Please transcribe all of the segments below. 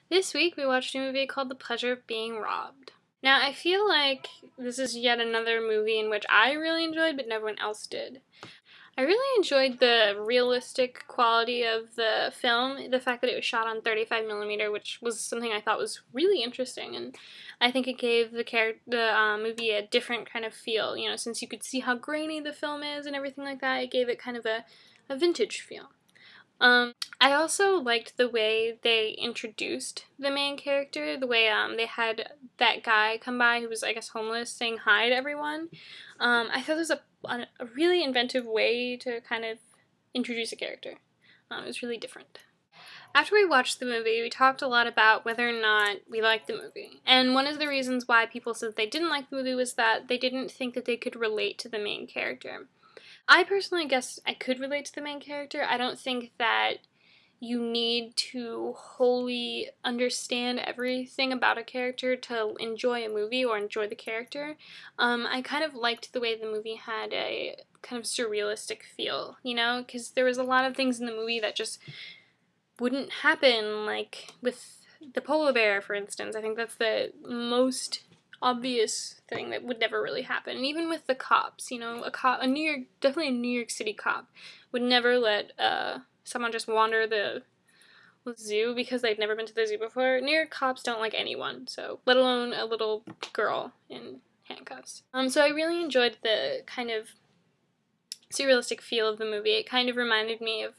This week we watched a movie called The Pleasure of Being Robbed. Now, I feel like this is yet another movie in which I really enjoyed, but no one else did. I really enjoyed the realistic quality of the film, the fact that it was shot on 35mm, which was something I thought was really interesting, and I think it gave the movie a different kind of feel, since you could see how grainy the film is and everything like that, it gave it kind of a vintage feel. I also liked the way they introduced the main character, the way they had that guy come by who was, I guess, homeless, saying hi to everyone. I thought it was a really inventive way to kind of introduce a character. It was really different. After we watched the movie, we talked a lot about whether or not we liked the movie. And one of the reasons why people said they didn't like the movie was that they didn't think that they could relate to the main character. I personally guess I could relate to the main character. I don't think that you need to wholly understand everything about a character to enjoy a movie or enjoy the character. I kind of liked the way the movie had a kind of surrealistic feel, because there was a lot of things in the movie that just wouldn't happen, like with the polar bear, for instance. I think that's the most obvious thing that would never really happen. And even with the cops, definitely a New York City cop would never let someone just wander the zoo because they've never been to the zoo before. New York cops don't like anyone, so let alone a little girl in handcuffs. So I really enjoyed the kind of surrealistic feel of the movie. It kind of reminded me of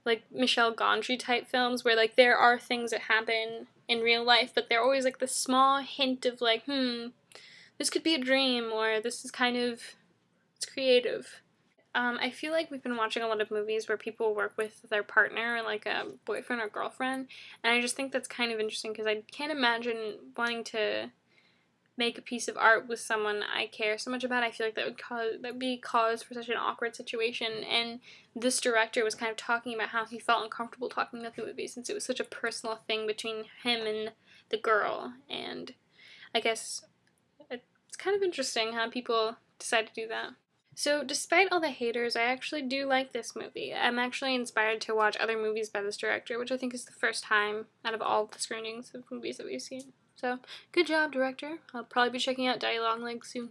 like Michel Gondry type films where like there are things that happen in real life, but they're always like the small hint of like, this could be a dream, or this is kind of, it's creative. I feel like we've been watching a lot of movies where people work with their partner, like a boyfriend or girlfriend, and I just think that's kind of interesting because I can't imagine wanting to make a piece of art with someone I care so much about. I feel like that would be cause for such an awkward situation, and this director was kind of talking about how he felt uncomfortable talking about the movie since it was such a personal thing between him and the girl, and I guess it's kind of interesting how people decide to do that. So, despite all the haters, I actually do like this movie. I'm actually inspired to watch other movies by this director, which I think is the first time out of all the screenings of movies that we've seen. So, good job, director. I'll probably be checking out Daddy Long Legs soon.